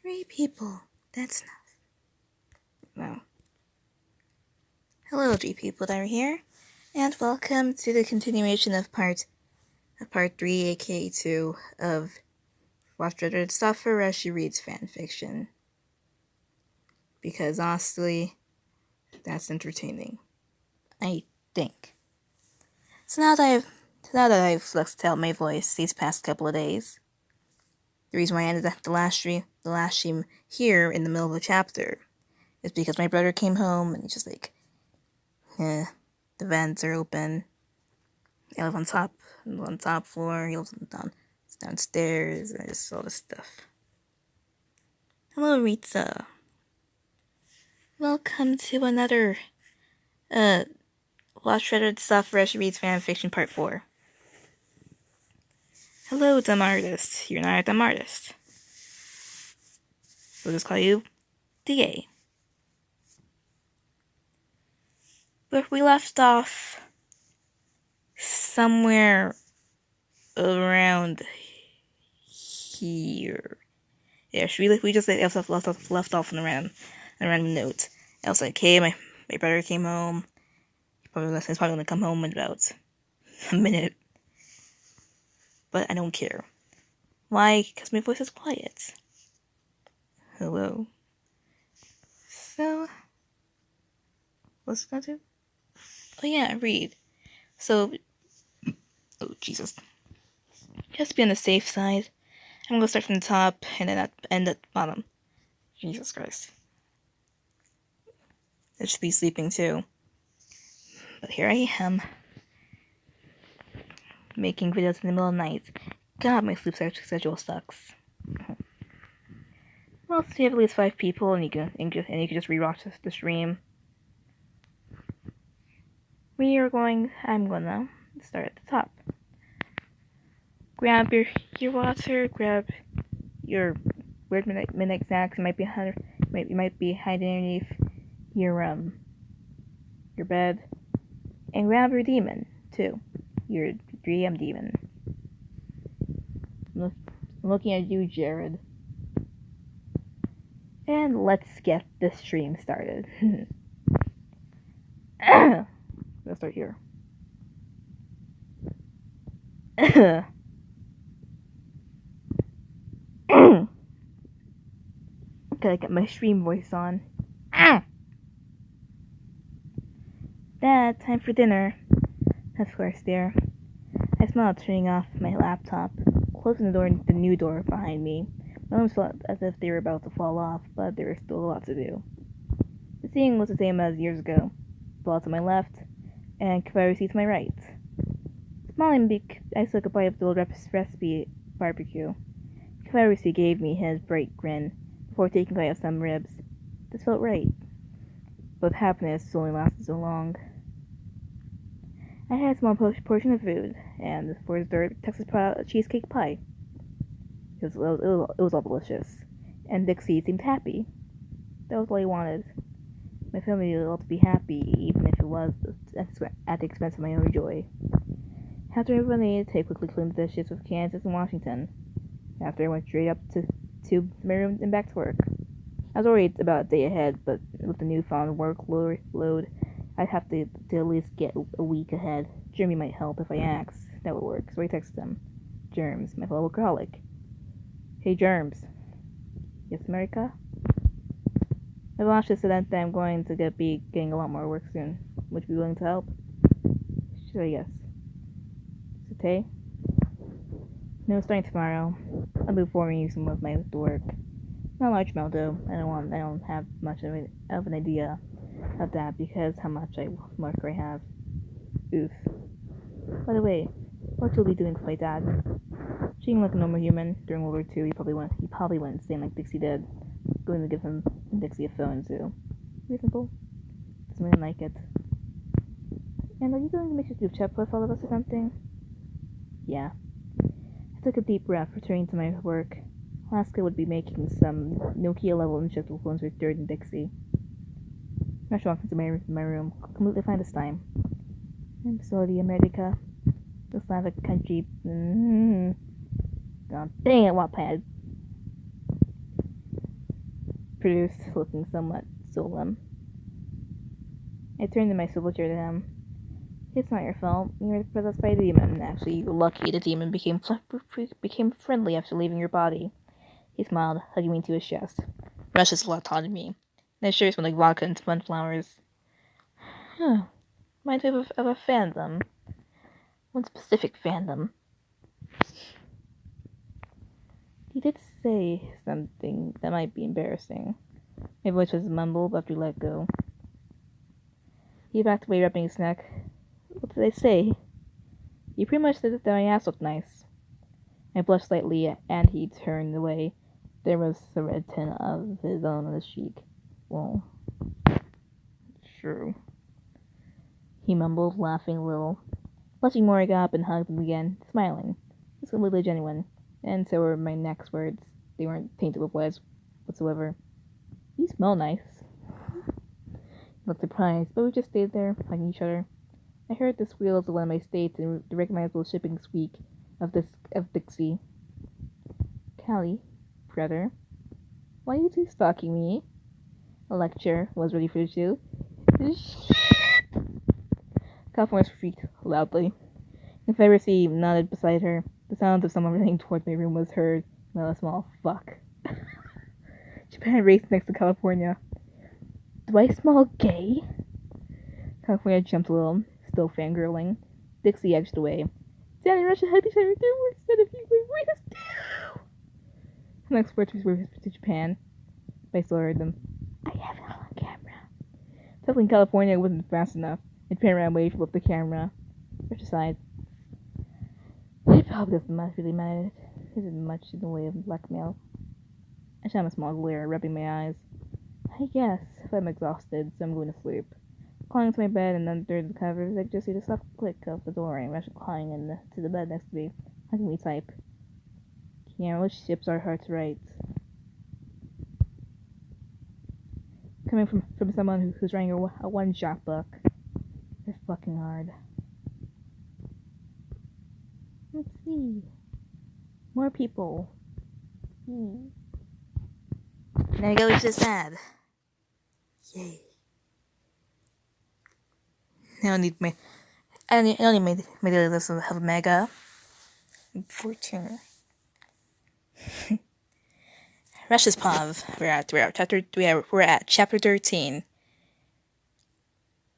3 people. That's enough. Well, hello, 3 people that are here, and welcome to the continuation of part 3, aka 2, of Watch RedRed Stuff for Rushy Reads Fanfiction. Because honestly, that's entertaining. I think. So now that I've flexed out my voice these past couple of days, the reason why I ended the last stream here in the middle of the chapter is because my brother came home and he's just like, the vents are open. I live on top floor. He lives downstairs, and just all this stuff. Hello, Rita. Welcome to another Watch RedRed Stuff for Rushy Reads Fanfiction Part 4. Hello, dumb artist. You're not a dumb artist. We'll just call you DA. But we left off somewhere around here. Yeah, we just left off on a random note. I was like, okay, my brother came home. He's probably gonna come home in about a minute. But I don't care. Why? Because my voice is quiet. Hello. So, what's gonna do? Oh yeah, read. So, oh Jesus. Just be on the safe side. I'm gonna start from the top and then end at the bottom. Jesus Christ. I should be sleeping too. But here I am. Making videos in the middle of the night. God, my sleep schedule sucks. Well, so you have at least 5 people and you can just rewatch the stream. I'm gonna start at the top. Grab your water, grab your weird midnight snacks. You might be hiding underneath your bed, and grab your demon too, your 3M demon. I'm looking at you, Jared. And let's get this stream started. Let's start here. gotta get my stream voice on. Ah! Dad, time for dinner. Of course, dear. I smiled, turning off my laptop, closing the new door behind me. My arms felt as if they were about to fall off, but there was still a lot to do. The scene was the same as years ago. Ball to my left, and Confederacy to my right. Smiling, I took a bite of the old recipe barbecue. Confederacy gave me his bright grin before taking a bite of some ribs. This felt right, but happiness only lasted so long. I had a small portion of food, and for dessert, Texas cheesecake pie. It was all delicious, and Dixie seemed happy. That was all I wanted. My family was all to be happy, even if it was at the expense of my own joy. After everyone ate, I quickly cleaned the dishes with Kansas and Washington. After I went straight up to my room and back to work. I was worried about a day ahead, but with the newfound workload, I'd have to at least get a week ahead. Jeremy might help if I asked. That would work, so I texted him. Germs, my fellow workaholic. Hey, Germs. Yes, America? My boss just said that I'm going to be getting a lot more work soon. Would you be willing to help? Sure, yes. Today? No, starting tomorrow. I'll be performing you some of my work. Not a large amount though. I don't have much of an idea of that because how much work I have. Oof. By the way, what you'll be doing for my dad? Treating him like a normal human during World War II. He probably went insane like Dixie did. Going to give him Dixie a phone too. Reasonable. Doesn't really like it. And are you going to make a group chat with all of us or something? Yeah. I took a deep breath, returning to my work. Alaska would be making some Nokia-level injectable phones with Dirt and Dixie. Rush walked into my room, completely fine this time. I'm sorry, America. The Slavic country. God dang it, Wattpad. Produced, looking somewhat solemn. I turned in my swivel chair to him. It's not your fault. You were possessed by a demon. Actually, you're lucky the demon became friendly after leaving your body. He smiled, hugging me to his chest. Russia's a lot taunted me. That sure smelled like vodka and sunflowers. Huh. Reminds me of a fandom. One specific fandom. He did say something that might be embarrassing. My voice was mumbled after we let go. He backed away, rubbing his neck. What did I say? He pretty much said that my ass looked nice. I blushed slightly, and he turned away. There was a red tint of his own on his cheek. Well, true. He mumbled, laughing a little. Blushing more, I got up and hugged him again, smiling. It was completely genuine. And so were my next words. They weren't tainted with lies whatsoever. You smell nice. He looked surprised, but we just stayed there, hugging each other. I heard the squeals of one of my states and the recognizable shipping squeak of Dixie. Callie, brother, why are you two stalking me? A lecture was ready for the two. California shrieked loudly. Confederacy nodded beside her. The sound of someone running towards my room was heard. Well, a small fuck. Japan raced next to California. Do I smell gay? California jumped a little, still fangirling. Dixie edged away. Danny Russia had each other instead of you. Wait, us too. The next words were to Japan. But I still heard them. I have it all on camera. Telling California wasn't fast enough. And Japan ran away from the camera. Russia sighed. It probably doesn't really matter. It isn't much in the way of blackmail. I shot him a small glare, rubbing my eyes. I guess, if I'm exhausted, so I'm going to sleep. Climbing to my bed and under the covers, I just hear the soft click of the door and Russia climbing into the bed next to me, hugging me tight. Camera ships our hearts right. Coming from someone who's writing a one-shot book. It's fucking hard. Let's see. More people. Now I gotta leave this ad. Yay. I don't need my daily list of Mega. 14. Rush's Pav. We're at chapter 13.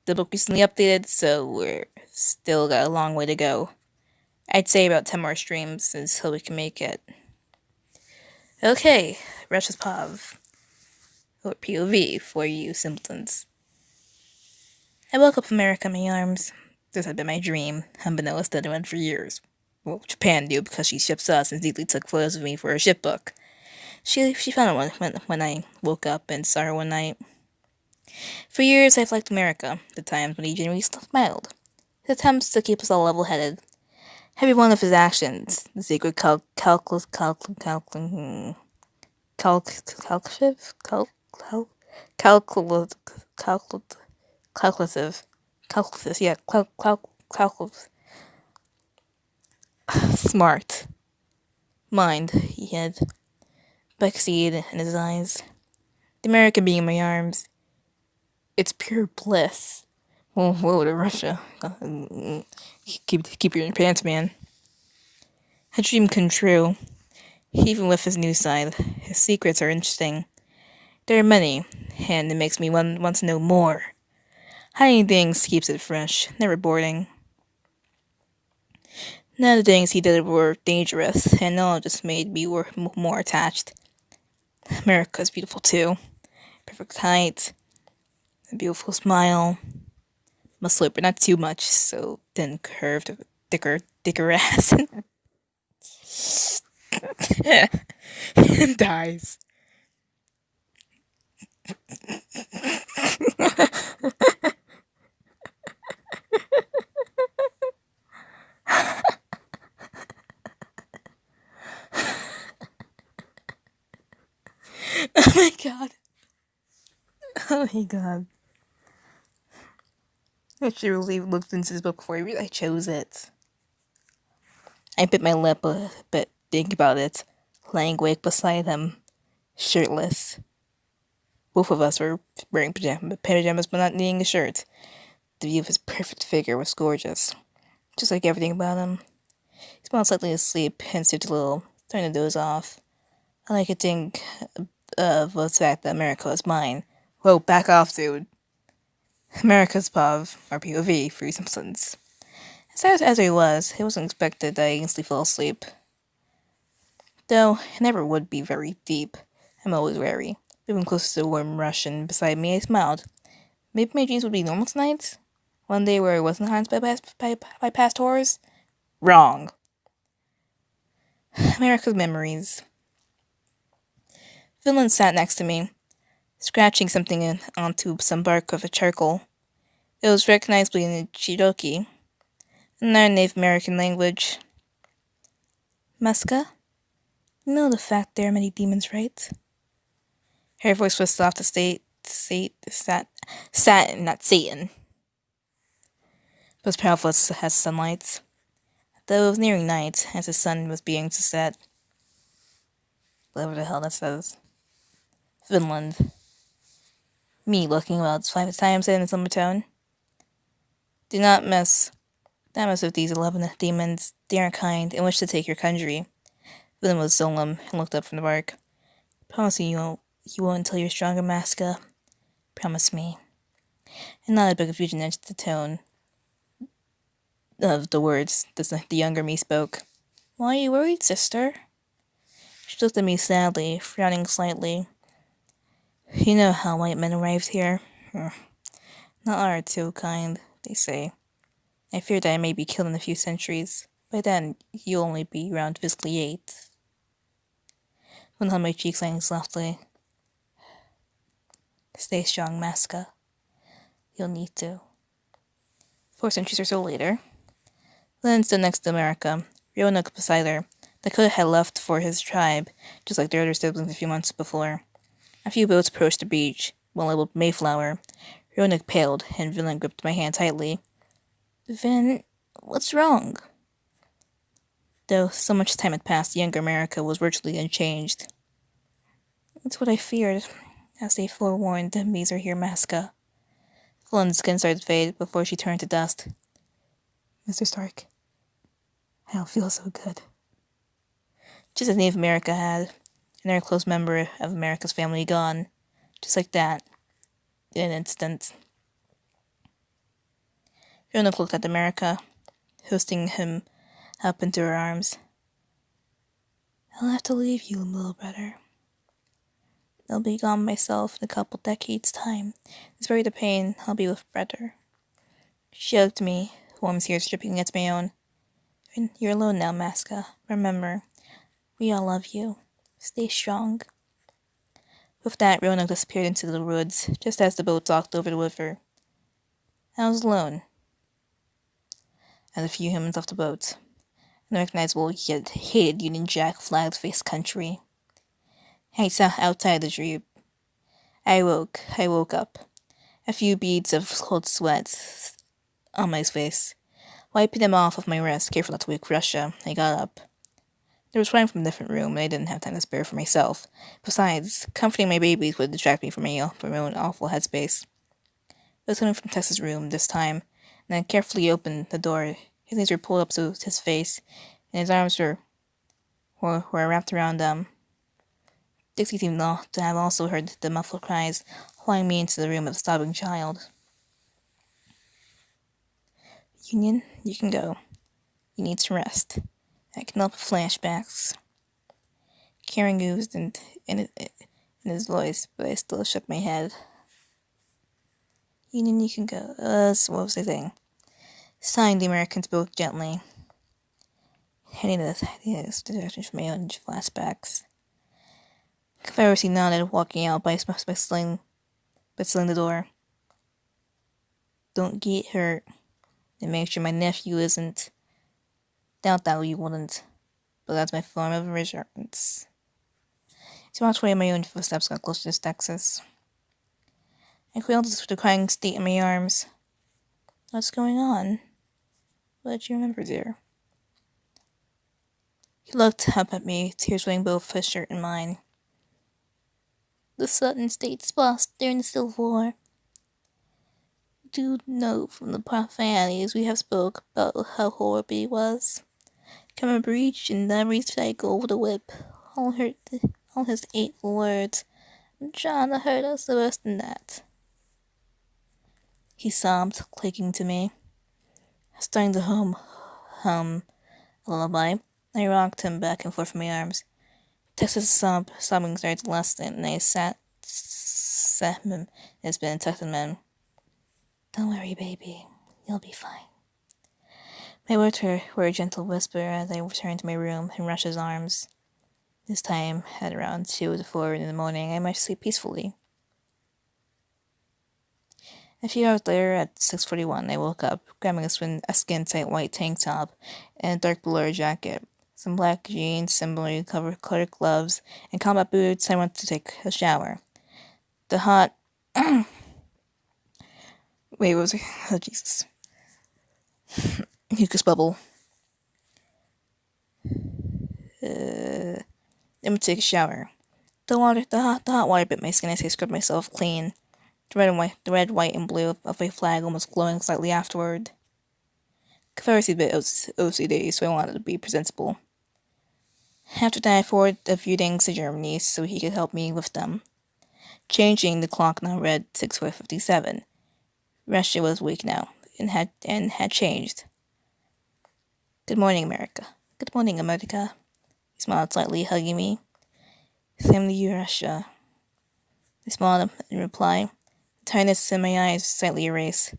The book recently updated, so we're still got a long way to go. I'd say about 10 more streams until we can make it. Okay, Rush's Pav. Or POV for you simpletons. I woke up America in my arms. This had been my dream, unbeknownst to anyone for years. Well, Japan knew because she ships us and secretly took photos of me for her shipbook. She found it when I woke up and saw her one night. For years, I've liked America, the times when he genuinely smiled. His attempts to keep us all level-headed. Every one of his actions, the secret calculative, smart mind he had backseat in his eyes. The American being in my arms, it's pure bliss. Whoa, to Russia. Keep your pants, man. A dream come true. Even with his new side, his secrets are interesting. There are many, and it makes me want to know more. Hiding things keeps it fresh, never boring. None of the things he did were dangerous, and all just made me more attached. America's beautiful too. Perfect height, a beautiful smile. Muscular, but not too much, so thin, curved, thicker ass. And dies. Oh my god. Oh my god. I should really looked into this book before I chose it. I bit my lip a bit, think about it, laying awake beside him, shirtless. Both of us were wearing pajamas but not needing a shirt. The view of his perfect figure was gorgeous, just like everything about him. He smiled slightly asleep and sipped a little, starting to doze off. All I could think of was the fact that America was mine. Whoa, back off, dude. America's POV, or POV, for you Simpsons. As sad as I was, it wasn't expected that I instantly fell asleep. Though, it never would be very deep. I'm always wary. Moving closer to the warm Russian beside me, I smiled. Maybe my dreams would be normal tonight? One day where I wasn't haunted by past horrors? Wrong. America's memories. Finland sat next to me, scratching something onto some bark of a charcoal. It was recognizably in Cherokee, another Native American language. Muska? You know the fact there are many demons, right? Her voice was soft as satin, not Satan, but as powerful as sunlight. Though it was nearing night, as the sun was beginning to set. Whatever the hell that says. Finland. Me looking about 5 times in a summer tone. Do not mess with these 11 demons. They aren't kind and wish to take your country. Finland was solemn and looked up from the bark. Promise you won't until you're stronger, Maska. Promise me. And not a big confusion edged the tone of the words the younger me spoke. Why are you worried, sister? She looked at me sadly, frowning slightly. You know how white men arrived here? Not are too kind, they say. I fear that I may be killed in a few centuries. By then, you'll only be around physically 8. One held my cheek, saying softly, Stay strong, Maska. You'll need to. 4 centuries or so later, Lynn stood next to America, Roanoke beside her. Dakota had left for his tribe, just like their other siblings a few months before. A few boats approached the beach, one labeled Mayflower. Roanoke paled, and Vin gripped my hand tightly. Vin, what's wrong? Though so much time had passed, the younger America was virtually unchanged. It's what I feared, as they forewarned the bees are here, Maska. Lynn's skin started to fade before she turned to dust. Mr. Stark, I don't feel so good. Just as Native America had. another close member of America's family gone, just like that, in an instant. Roanoke looked at America, hosting him up into her arms. I'll have to leave you, little brother. I'll be gone myself in a couple decades' time. Despite the pain, I'll be with brother. She hugged me, warm tears dripping against my own. You're alone now, Maska. Remember, we all love you. Stay strong. With that, Roanoke disappeared into the woods, just as the boat docked over the river. I was alone, as a few humans off the boat. An unrecognizable yet hated Union Jack flag-faced country. I sat outside the jeep. I woke up. A few beads of cold sweat on my face. Wiping them off of my wrist, careful not to wake Russia, I got up. There was crying from a different room, and I didn't have time to spare for myself. Besides, comforting my babies would distract me from my own awful headspace. It was coming from Tess's room this time, and I carefully opened the door. His knees were pulled up to his face, and his arms were wrapped around them. Dixie seemed to have also heard the muffled cries, hauling me into the room of the sobbing child. Union, you can go. You need to rest. I can help with flashbacks. Caring oozed in his voice, but I still shook my head. Union, you can go. So what was I saying? Sighing, the American spoke gently. Heading this direction for my own flashbacks. Confederacy nodded, walking out by slinging the door. Don't get hurt. And make sure my nephew isn't. Doubt that you wouldn't. But that's my form of reassurance. So I walked away in my own footsteps, got closer to Texas. I quailed to the crying state in my arms. What's going on? What did you remember, dear? He looked up at me, tears wetting both his shirt and mine. The Southern states lost during the Civil War. Do know from the profanities we have spoke about how horrible he was. Come a breach and every cycle with a whip. All his 8 words. I'm trying to hurt us worse than that. He sobbed, clinging to me. Starting to hum a lullaby. I rocked him back and forth in my arms. Texas sobbing started to lessen, and I sat him in his bed and tucked him in. Don't worry, baby. You'll be fine. My words were a gentle whisper as I returned to my room in Russia's arms. This time, at around 2 to 4 in the morning, I might sleep peacefully. A few hours later, at 6:41, I woke up, grabbing a skin-tight white tank top and a dark blue jacket, some black jeans, similarly colored gloves, and combat boots. I went to take a shower. The hot... Wait, what was it? Oh, Jesus. Mucus bubble. I'm gonna take a shower. The hot water bit my skin as I scrubbed myself clean. The red, white, and blue of a flag almost glowing slightly afterward. Confederacy bit OCD, so I wanted to be presentable. After that, I forwarded a few things to Germany so he could help me with them. Changing, the clock now read 6:57. Russia was weak now, and had changed. Good morning, America. Good morning, America. He smiled slightly, hugging me. Same to you, Russia. I smiled in reply. The tiredness in my eyes slightly erased.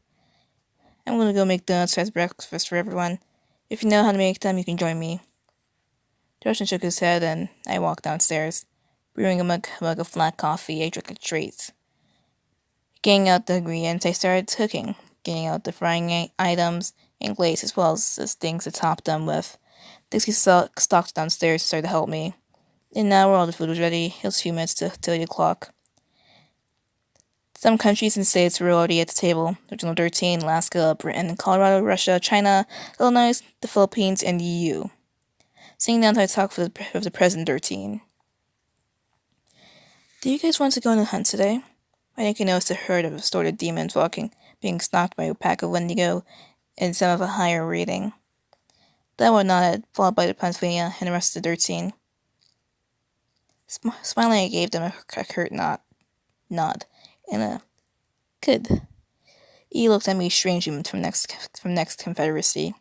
I'm gonna go make donuts as breakfast for everyone. If you know how to make them, you can join me. The Russian shook his head, and I walked downstairs, brewing a mug of black coffee. I drank a treat. Getting out the ingredients, I started cooking, getting out the frying items and glaze, as well as things to top them with. Dixie stalked downstairs and started to help me. In an hour, all the food was ready. It was a few minutes till 8 o'clock. Some countries and states were already at the table. Regional 13, Alaska, Britain, Colorado, Russia, China, Illinois, the Philippines, and the EU. Sitting down to talk with the President 13. Do you guys want to go on a hunt today? I think I noticed a herd of assorted demons being stalked by a pack of Wendigo and some of a higher rating. That one nodded, followed by the Pennsylvania and the rest of the 13. Smiling, I gave them a curt nod, and a good. He looked at me strangely from next Confederacy.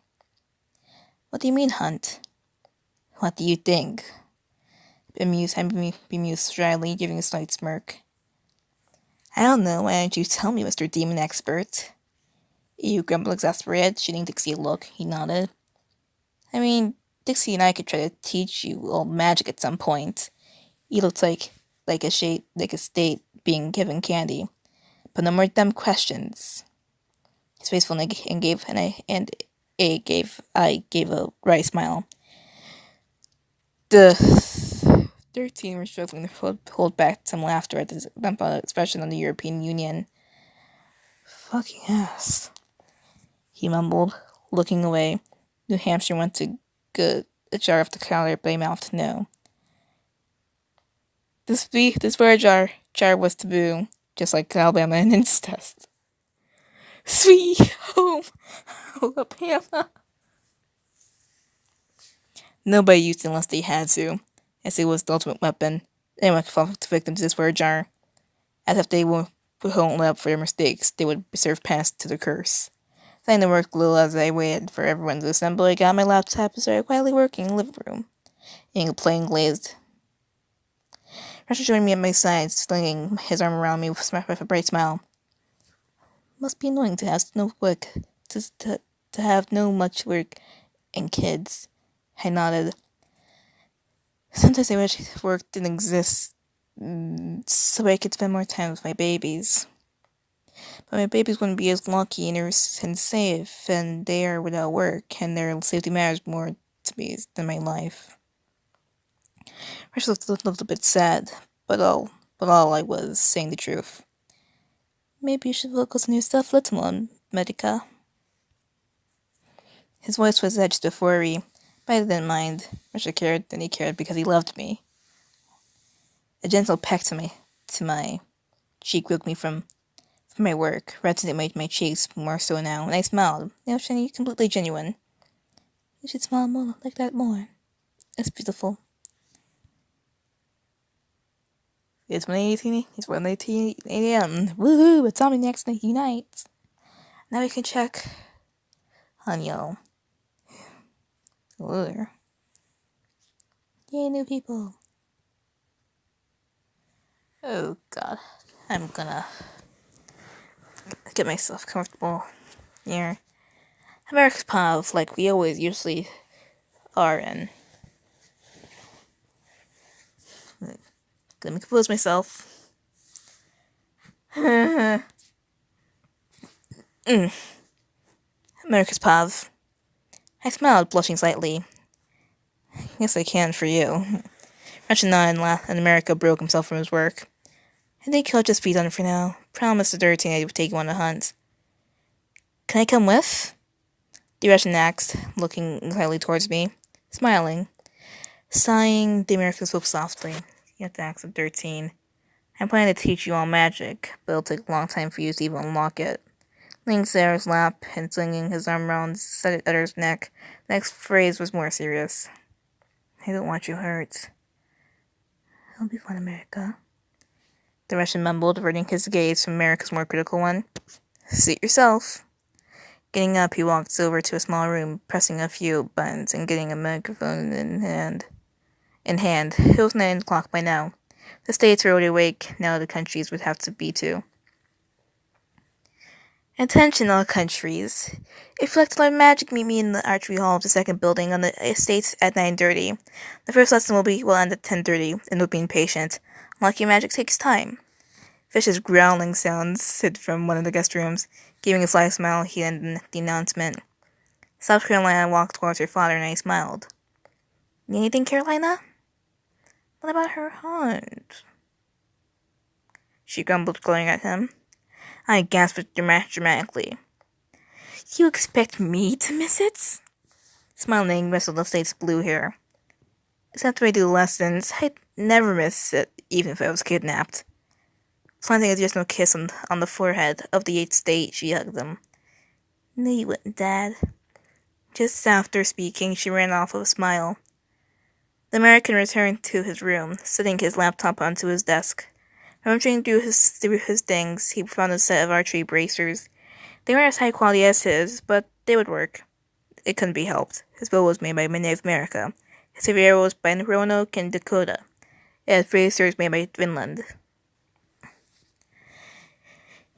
What do you mean, Hunt? What do you think? Bemused shyly, giving a slight smirk. I don't know, why don't you tell me, Mr. Demon Expert? You grumbled exasperated, shooting Dixie a look. He nodded. I mean, Dixie and I could try to teach you all magic at some point. He looked like a state being given candy. But no more dumb questions. His face fell and I gave a wry smile. The 13 were struggling to hold back some laughter at this expression on the European Union. Fucking ass, he mumbled, looking away. New Hampshire went to get a jar off the counter, but I mouthed no. This where jar was taboo, just like Alabama and incest. Sweet home Alabama. Nobody used it unless they had to, as it was the ultimate weapon. Anyone could fall victim to this word jar. As if they won't let up for their mistakes, they would serve penance to the curse. Saying the work little as I waited for everyone to assemble, I got my laptop and started quietly working in the living room. Eating a plain glazed. Rusher joined me at my side, slinging his arm around me with a bright smile. Must be annoying to have no work, to have no much work and kids. I nodded. Sometimes I wish work didn't exist, so I could spend more time with my babies. But my babies wouldn't be as lucky and safe, and they are without work, and their safety matters more to me than my life. Rachel looked a bit sad, but all I was saying the truth. Maybe you should focus on yourself a little more, Medica. His voice was edged with worry, but I didn't mind. Rachel cared, and he cared because he loved me. A gentle peck to my cheek woke me from my work, reddened my cheeks more so now, and I smiled. They were shiny, completely genuine. You should smile more like that more. It's beautiful. It's 1:18. It's 1:18 a.m. Woohoo! It's Omni next night unite. Now we can check on y'all. Ooh. Yay, new people. Oh god. I'm gonna get myself comfortable here. America's Pav, like we always usually are in. Let me compose myself. America's Pav. I smiled, blushing slightly. Yes, I can for you. Russian nodded and America broke himself from his work. I think he'll just be done for now. Promised the dirty I would take you on a hunt. Can I come with? The Russian asked, looking slightly towards me, smiling. Sighing, the American spoke softly. You have to ask of 13. I'm planning to teach you all magic, but it'll take a long time for you to even unlock it. Leaning Sarah's lap and slinging his arm around Eddar's neck, the next phrase was more serious. I don't want you hurt. It'll be fun, America. The Russian mumbled, averting his gaze from America's more critical one. Suit yourself. Getting up, he walked over to a small room, pressing a few buttons and getting a microphone in hand. It was 9 o'clock by now. The states were already awake, now the countries would have to be too. Attention all countries. If you like to learn magic, meet me in the archery hall of the second building on the estates at 9:30. The first lesson will end at 10:30, and we'll be impatient. Unlocking magic takes time. Fish's growling sounds sounded from one of the guest rooms. Giving a sly smile, he ended the announcement. South Carolina walked towards her father, and I smiled. Need anything, Carolina? What about her hunt? She grumbled, glaring at him. I gasped dramatically. You expect me to miss it? Smiling, wrestled the state's blue hair. It's after I do lessons, I'd never miss it, even if I was kidnapped. Planting a additional kiss on the forehead of the 8th state, she hugged him. No, you wouldn't, Dad. Just after speaking, she ran off with a smile. The American returned to his room, setting his laptop onto his desk. Rummaging through his things, he found a set of archery bracers. They weren't as high quality as his, but they would work. It couldn't be helped. His bow was made by Native America. His heavy arrow was by Roanoke and Dakota. It had bracers made by Finland.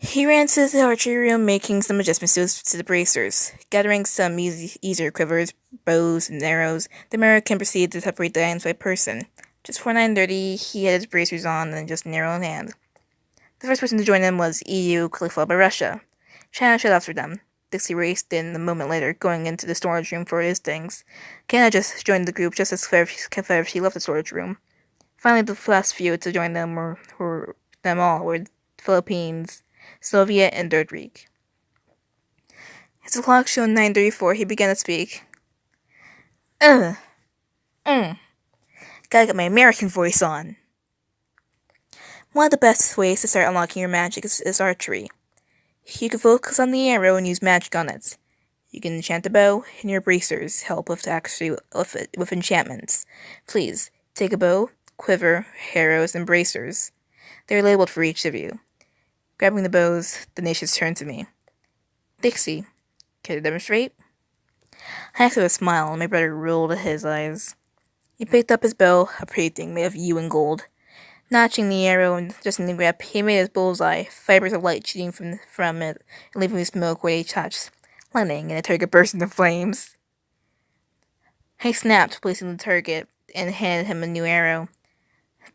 He ran to the archery room, making some adjustments to the bracers. Gathering some easier quivers, bows, and arrows, the American proceeded to separate the items by person. Just before 9:30, he had his bracers on and just an arrow in hand. The first person to join them was EU, quickly followed by Russia. China shut after them. Dixie raced in a moment later, going into the storage room for his things. Canada just joined the group just as she left the storage room. Finally, the last few to join them were the Philippines, Soviet, and Third Reich. As the clock showed 9:34, he began to speak. Gotta get my American voice on. One of the best ways to start unlocking your magic is archery. You can focus on the arrow and use magic on it. You can enchant the bow, and your bracers help with enchantments. Please, take a bow, quiver, arrows, and bracers. They are labeled for each of you. Grabbing the bows, the nations turned to me. Dixie, can you demonstrate? I asked with a smile, and my brother rolled his eyes. He picked up his bow, a pretty thing made of yew and gold. Notching the arrow and adjusting the grip, he made his bullseye, fibers of light shooting from it, and leaving the smoke where he touched, landing, and the target burst into flames. I snapped, placing the target, and handed him a new arrow.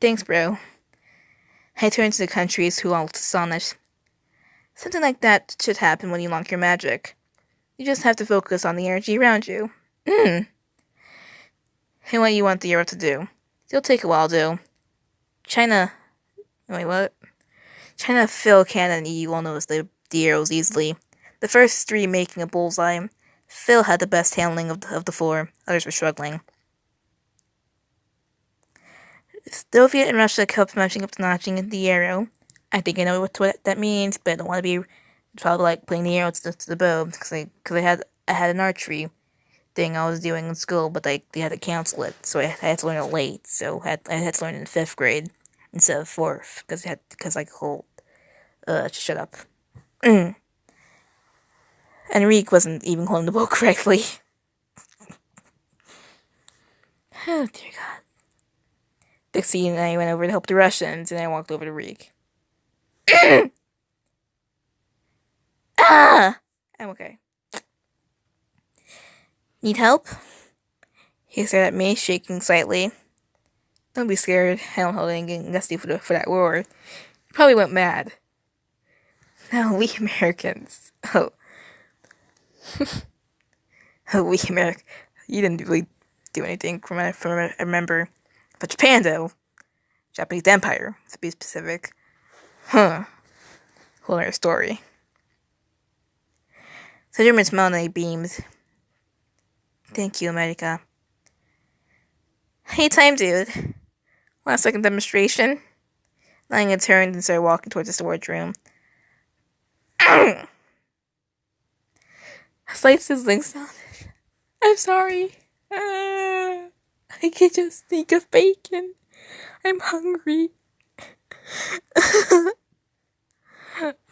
Thanks, bro. I turned to the countries, who all astonished. Something like that should happen when you unlock your magic. You just have to focus on the energy around you. And what you want the arrow to do. It'll take a while, though. China, Phil, Canada, and EU all noticed the arrows easily. The first three making a bullseye. Phil had the best handling of the four. Others were struggling. Soviet and Russia kept matching up to notching the arrow. I think I know what that means, but I don't want to be probably like putting the arrow to the bow because I had an archery thing I was doing in school, but they had to cancel it, so I had to learn it late. So I had to learn it in 5th grade instead of 4th because shut up. Enrique wasn't even holding the bow correctly. Oh dear God. Dixie and I went over to help the Russians, and I walked over to Reek. I'm okay. Need help? He stared at me, shaking slightly. Don't be scared. I don't hold anything against you for that war. You probably went mad. No, we Americans. Oh, we Americans. You didn't really do anything from what I remember. But Japan, though. Japanese Empire, to be specific. Whole other story. So German smiled and he beamed. Thank you, America. Anytime, dude. Last second demonstration. Lang turned and started walking towards the storage room. A slight sizzling sounded. I'm sorry. I can just think of bacon. I'm hungry.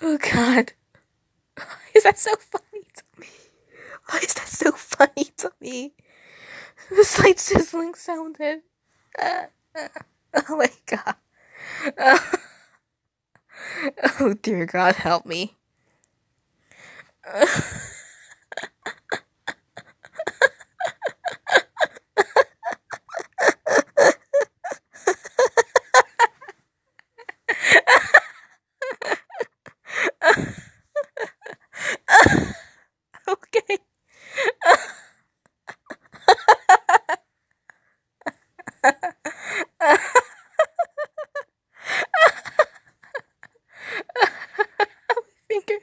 Oh God. Why is that so funny to me? Why is that so funny to me? The slight sizzling sounded. Oh my God. Oh dear God, help me. Okay. Finger.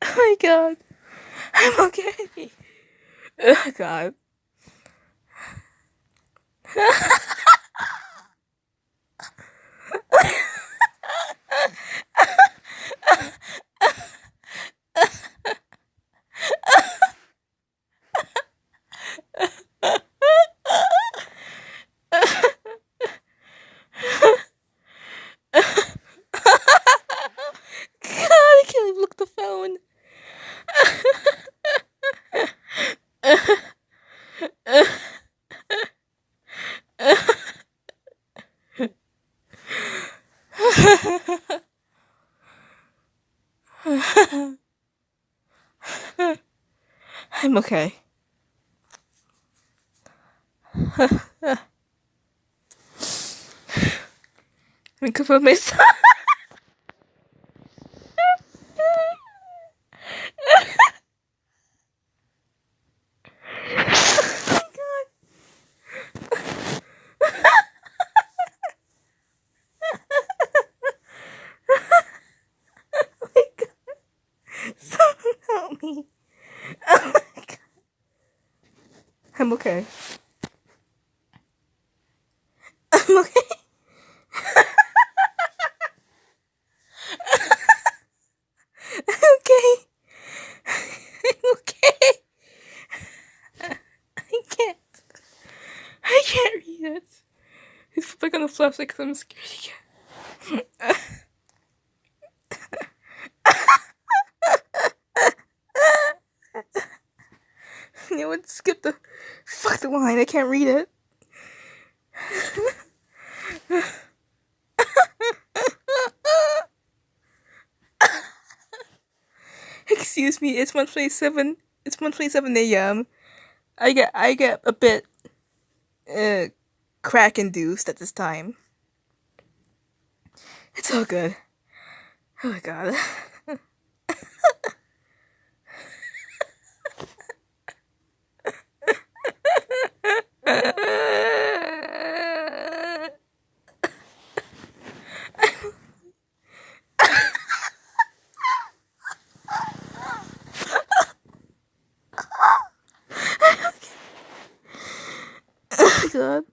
Oh my God. I'm okay. Oh God. okay. I confirm myself. Someone help me. Oh my god. I'm okay. I'm okay. I'm okay. I'm okay. I can't read it. He's like on the flashlight because I'm scared again. You know what? Skip the fuck the line. I can't read it. Excuse me. It's 1:27. It's 1:27 a.m. I get a bit crack induced at this time. It's all good. Oh my god. Oh god.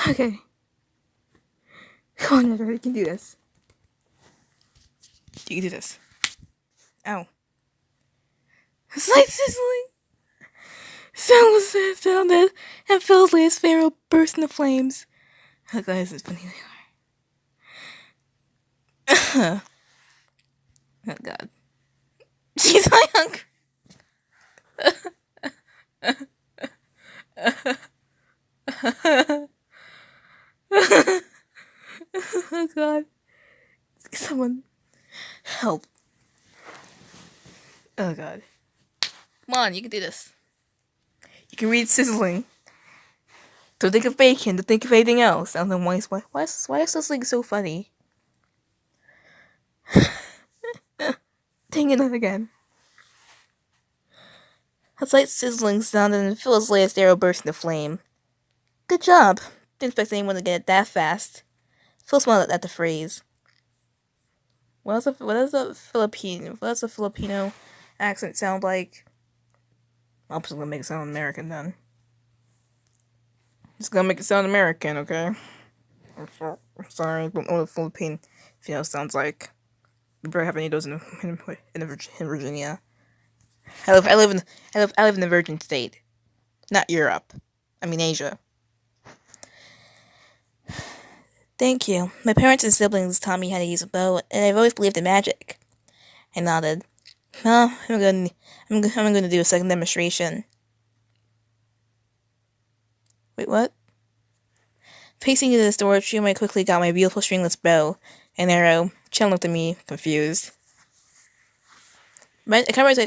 Okay. Come on, RedRed, you can do this. You can do this. Ow. It's like sizzling. Sound was sounded, and Phil's latest pharaoh burst into flames. Oh god, this is funny. Oh god. She's my hungry. Oh god. Someone help. Oh god. Come on, you can do this. You can read sizzling. Don't think of bacon, don't think of anything else. I don't know why is sizzling so funny? Dang it again. A slight sizzling sound and Phil's latest arrow burst into flame. Good job. Didn't expect anyone to get it that fast. Phil smiled at the phrase. What does a Filipino accent sound like? I'm just gonna make it sound American then. Just gonna make it sound American, okay? I'm sorry, I don't know what a Filipino sounds like. We barely have any of those in Virginia. I live in the Virgin State, not Europe. I mean Asia. Thank you. My parents and siblings taught me how to use a bow, and I've always believed in magic. I nodded. Well, I'm going to do a second demonstration. Wait, what? Pacing into the storage room, I quickly got my beautiful stringless bow and arrow. Chen looked at me, confused. It kind of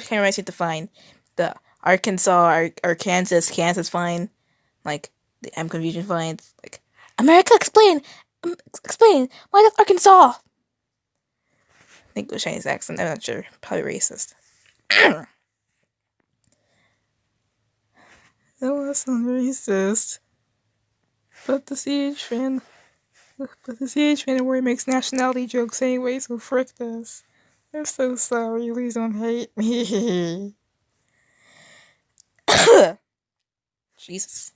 reminds me to find the Arkansas, Kansas fine. Like, the M confusion fine. Like, America, explain! Why does Arkansas? I think it was Chinese accent, I'm not sure. Probably racist. That wasn't racist. But the CH fan where he makes nationality jokes anyway, so frick this. I'm so sorry, please don't hate me. Jesus.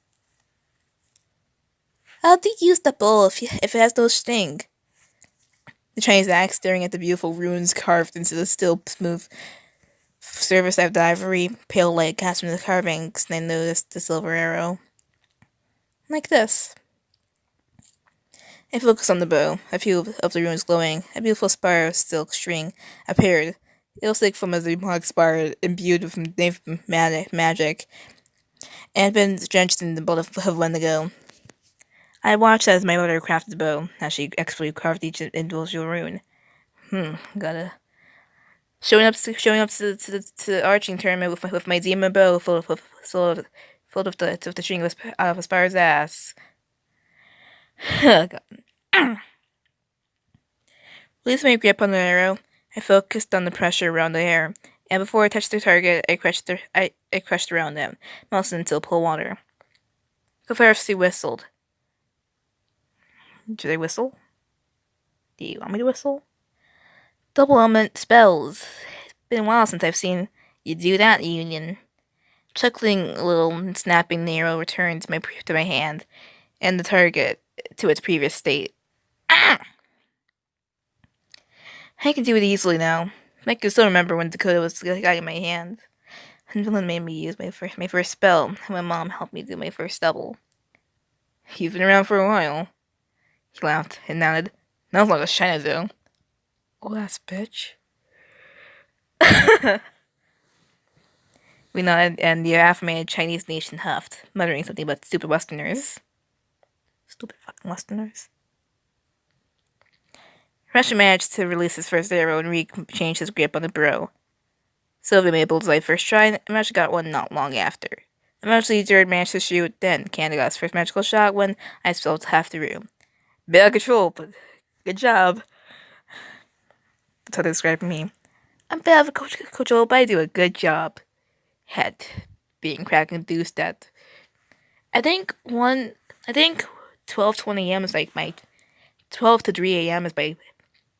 How do you use the bow if it has no sting? The Chinese asked, staring at the beautiful runes carved into the still smooth surface of the ivory. Pale light cast from the carvings, and I noticed the silver arrow. Like this. I focused on the bow. A few of the runes glowing. A beautiful spire of silk string appeared. It was like from a demonic spire imbued with native magic, and had been drenched in the blood of Wendigo. I watched as my mother crafted the bow, as she expertly carved each individual rune. Gotta showing up to the arching tournament with my demon bow full of the string of a spider's ass. Releasing my grip on the arrow, I focused on the pressure around the air, and before I touched the target, I crushed around them, melted into pool water. The Pharisee whistled. Do they whistle? Do you want me to whistle? Double element spells. It's been a while since I've seen you do that, Union. Chuckling a little and snapping the arrow returned to my hand, and the target to its previous state. Ah! I can do it easily now. I can still remember when Dakota was got in my hand. And Villain made me use my first spell, and my mom helped me do my first double. You've been around for a while. He laughed and nodded. Sounds like a China though. Oh, that's bitch. We nodded, and the affirmated Chinese nation huffed, muttering something about stupid Westerners. Stupid fucking Westerners. Russia managed to release his first arrow and re-change his grip on the bow. Sylvia made Bullseye first try, and Russia got one not long after. Eventually, Jared managed to shoot, then Canada got his first magical shot when I spelled half the room. Bad control, but good job. That's how they describe me. I'm bad of a control, but I do a good job. Had being crack enthused at. I think 12:20 a.m. is like my 12 to 3 a.m. is my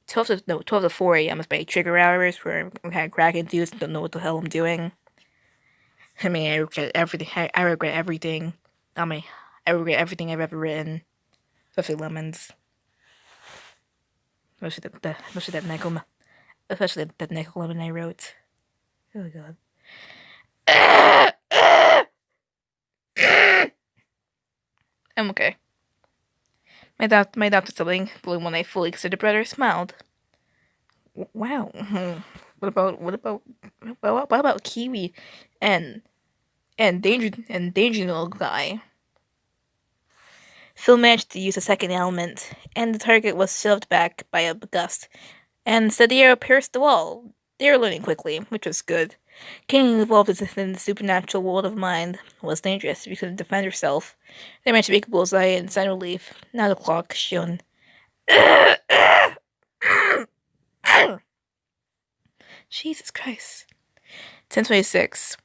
12 to 4 a.m. is my trigger hours where I'm kind of crack enthused and don't know what the hell I'm doing. I mean, I regret everything. I regret everything. I regret everything I've ever written, especially Lemons. Especially that nickel lemon I wrote. Oh god. I'm okay. My doctor sibling, the only one I fully considered brother, smiled. Wow. What about Kiwi and Danger Little Guy? Phil managed to use a second element, and the target was shoved back by a gust, and instead the arrow pierced the wall. They were learning quickly, which was good. Getting involved in the supernatural world of mind was dangerous if you couldn't defend yourself. They managed to make a bullseye and sign relief. Now the clock shone. Jesus Christ. 10:26.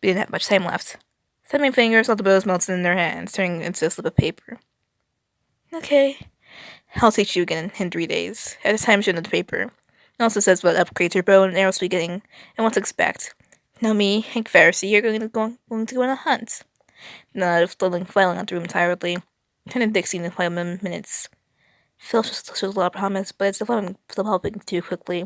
We didn't have much time left. Seven fingers saw the bows melted in their hands, turning into a slip of paper. Okay. I'll teach you again in 3 days. At this time, show the paper. It also says what upgrades your bow and arrows will be getting, and what to expect. Now me, Hank Pharisee, you're going to go on a hunt. Now, filing out the room tiredly. Turning Dixie in 5 minutes. Phil shows a lot of promise, but it's developing too quickly.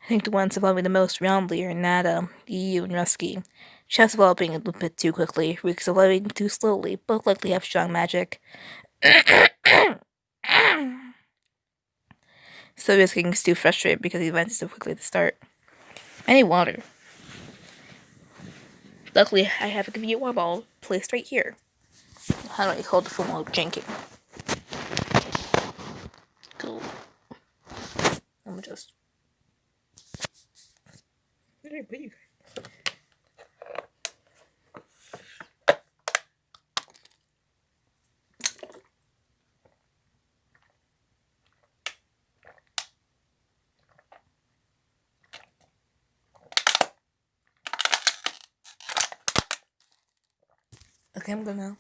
I think the ones developing the most roundly are Nada, EU, and Rusky. Chef's developing a little bit too quickly, Rick's developing too slowly, both likely have strong magic. Sylvia's getting too frustrated because he went so quickly at the start. I need water. Luckily, I have a convenient water bottle placed right here. How do I hold the phone while drinking? Cool. I'm just... Where did I put you? Okay, I'm good now.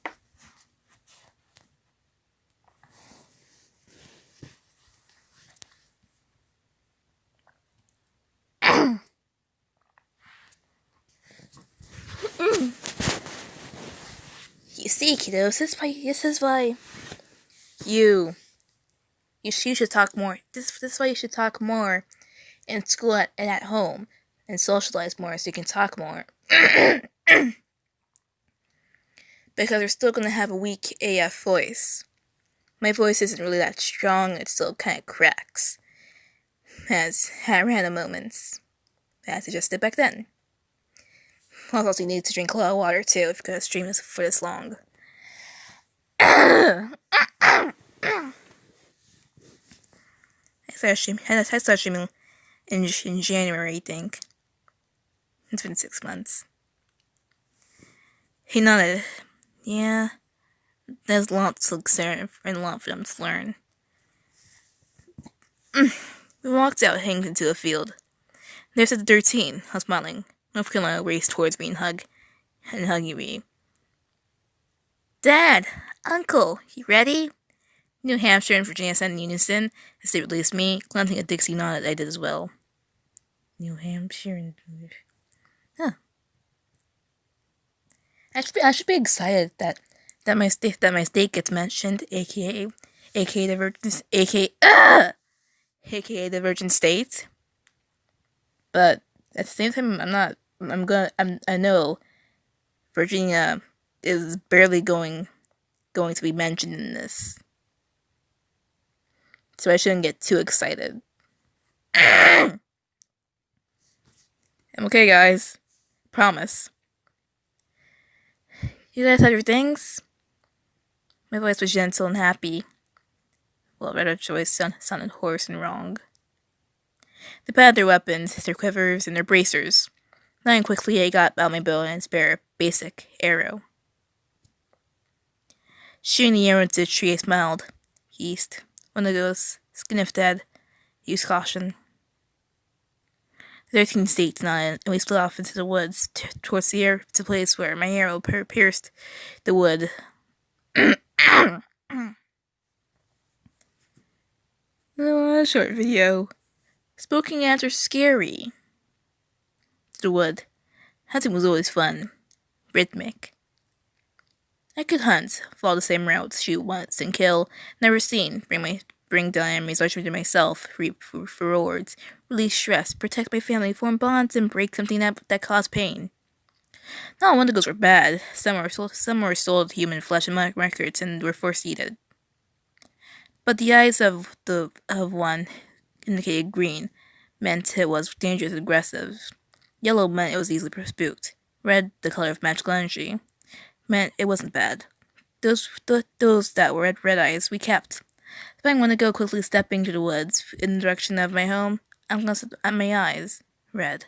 You see, kiddos, this is why you should talk more. This is why you should talk more in school and at home, and socialize more so you can talk more. Because we're still gonna have a weak AF voice. My voice isn't really that strong, it still kind of cracks. Has had random moments. As I suggested back then. Also, you need to drink a lot of water too if you're gonna stream this for this long. I started streaming in January, I think. It's been 6 months. He nodded. Yeah, there's lots to learn and a lot for them to learn. We walked out, hanging into a field. There's a 13. I was smiling. North Carolina raced towards me and hugging me. Dad! Uncle! You ready? New Hampshire and Virginia sat in unison as they released me, glancing at Dixie nodded. I did as well. New Hampshire and... Huh. I should be excited that my state gets mentioned, aka the Virgin States. But at the same time, I know Virginia is barely going to be mentioned in this, so I shouldn't get too excited. I'm okay, guys. Promise. You guys had your things? My voice was gentle and happy, while RedRed's voice sounded hoarse and wrong. They patted their weapons, their quivers, and their bracers. Then quickly I got out my bow and spare basic arrow. Shooting the arrow into the tree, I smiled. East. One of those sniffed at. Use caution. 13 states nodded, and we split off into the woods towards the place where my arrow pierced the wood. A short video. Spoken ads are scary. The wood. Hunting was always fun. Rhythmic. I could hunt, follow the same routes, shoot once and kill, never seen, bring down enemies largely to myself, reap rewards, release stress, protect my family, form bonds, and break something that caused pain. Not all Wendigos were bad. Some were sold human flesh and records and were force-eated. But the eyes of one indicated green, meant it was dangerous and aggressive. Yellow meant it was easily spooked. Red, the color of magical energy, meant it wasn't bad. Those that were red eyes we kept. If I want to go quickly stepping to the woods in the direction of my home, I'm glanced at my eyes. Red.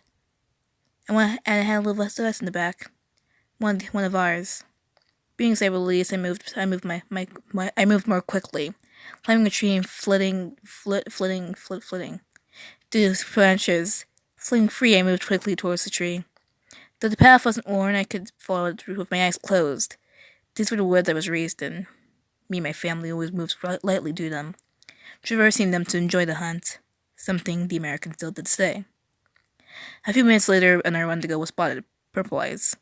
And I had a little less in the back. One of ours. Being able to release, I moved more quickly, climbing a tree and flitting through the branches. Flitting free, I moved quickly towards the tree. Though the path wasn't worn, I could follow it with my eyes closed. These were the woods I was raised in. Me and my family always moved lightly through them, traversing them to enjoy the hunt, something the Americans still did today. A few minutes later, another Wendigo was spotted. Purple eyes.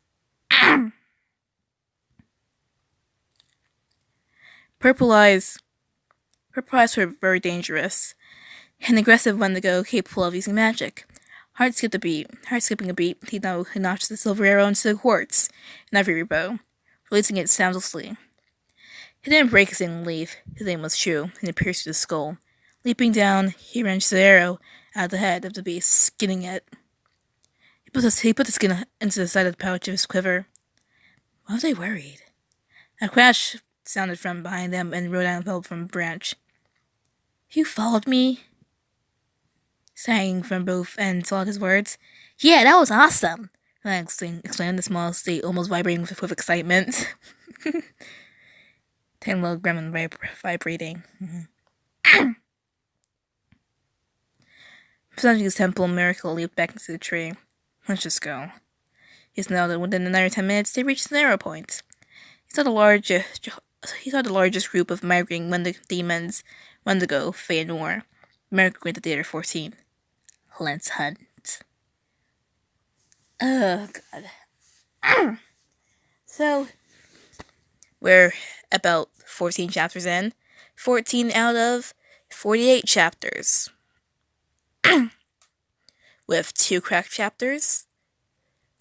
Purple eyes were very dangerous. An aggressive Wendigo capable of using magic. Heart skipping a beat, he notched the silver arrow into the quartz in every bow, releasing it soundlessly. He didn't break a single leaf. His aim was true, and it pierced through the skull. Leaping down, he wrenched the arrow out of the head of the beast, skinning it. He put the skin into the side of the pouch of his quiver. Why was I worried? A crash sounded from behind them, and Rodan fell from a branch. You followed me? Sang from both ends all his words. Yeah, that was awesome! I exclaimed the small state, almost vibrating with excitement. Tiny little gremlin vibrating. Presenting his temple, Miracle leaped back into the tree. Let's just go. He snarled that within another 10 minutes, they reached the arrow point. He saw the largest group of migrating demons, Wendigo, Fae, and more. Miracle granted the other 14. Let's hunt. Oh, God. So, we're about 14 chapters in. 14 out of 48 chapters. With 2 cracked chapters.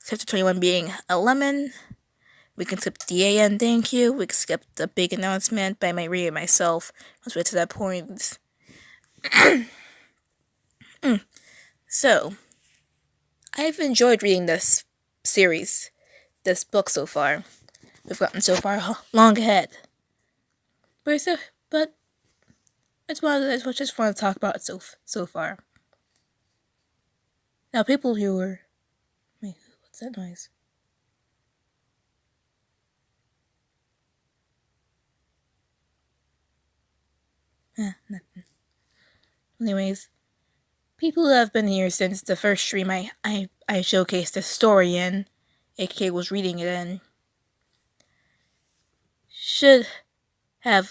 Chapter 21 being a lemon. We can skip the DAN, thank you. We can skip the big announcement, but I might read it myself once we get to that point. So, I've enjoyed reading this series, this book so far. We've gotten so far long ahead. But I just want to talk about it so far. Now, people who were... Wait, what's that noise? Nothing. Anyways, people who have been here since the first stream I showcased the story in, aka was reading it in, should have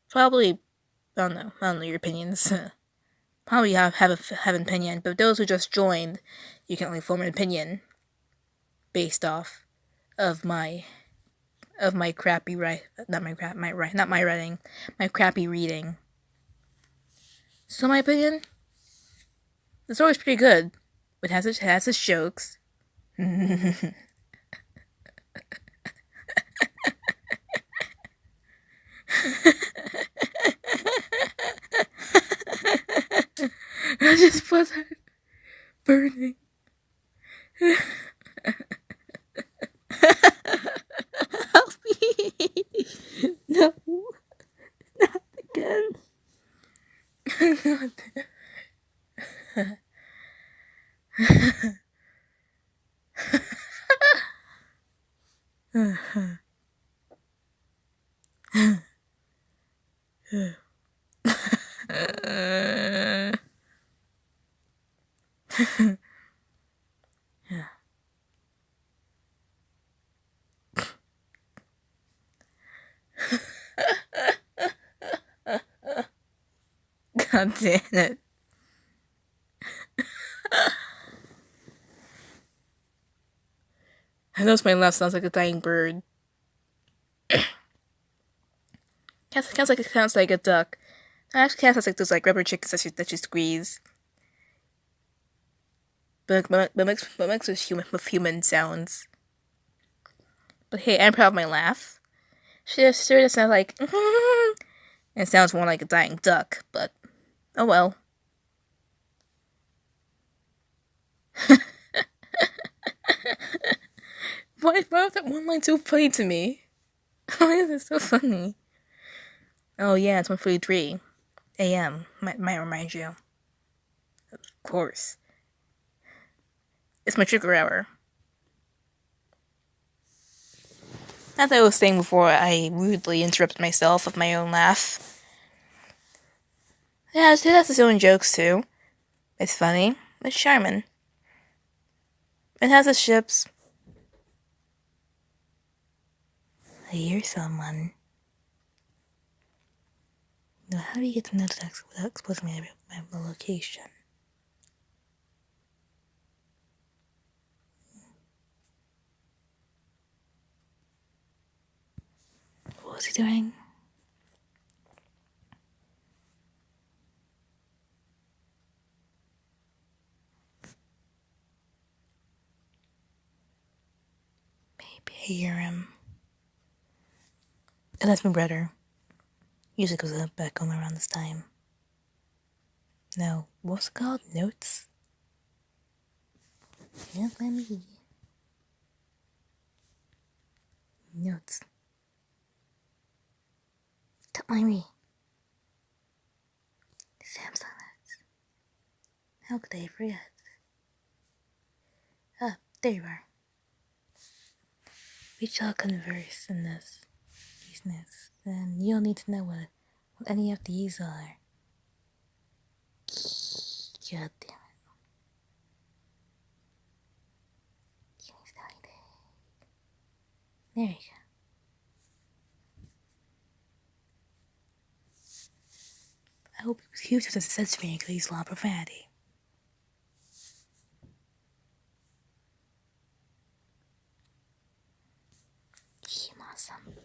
probably, I don't know your opinions. Probably have an opinion, but those who just joined, you can only form an opinion based off of my crappy my crappy reading. So my opinion, the story's pretty good. It has its jokes. I just was burning. Help me! No, not again. God damn it. I know my laugh sounds like a dying bird. Sounds like a duck. It actually sounds like those rubber chickens that you squeeze. But mixed with human sounds. But hey, I'm proud of my laugh. Sure does sound like it sounds more like a dying duck, but oh well. Why was that one line so funny to me? Why is it so funny? Oh yeah, it's 1:43 a.m. Might remind you. Of course. It's my trigger hour. As I was saying before, I rudely interrupted myself with my own laugh. Yeah, it has its own jokes too. It's funny. It's charming. It has its ships. I hear someone. Now, how do you get to know text without exposing my location? What was he doing? Maybe I hear him. And that's my brother. Usually goes back home around this time. No, what's it called? Notes? Yes, let me. Notes. Don't mind me. Sam silence. How could I forget? Ah, there you are. We shall converse in these notes. Then you'll need to know what any of these are. God damn it. There you go. I hope he was just censoring because he's a lot of profanity. Awesome.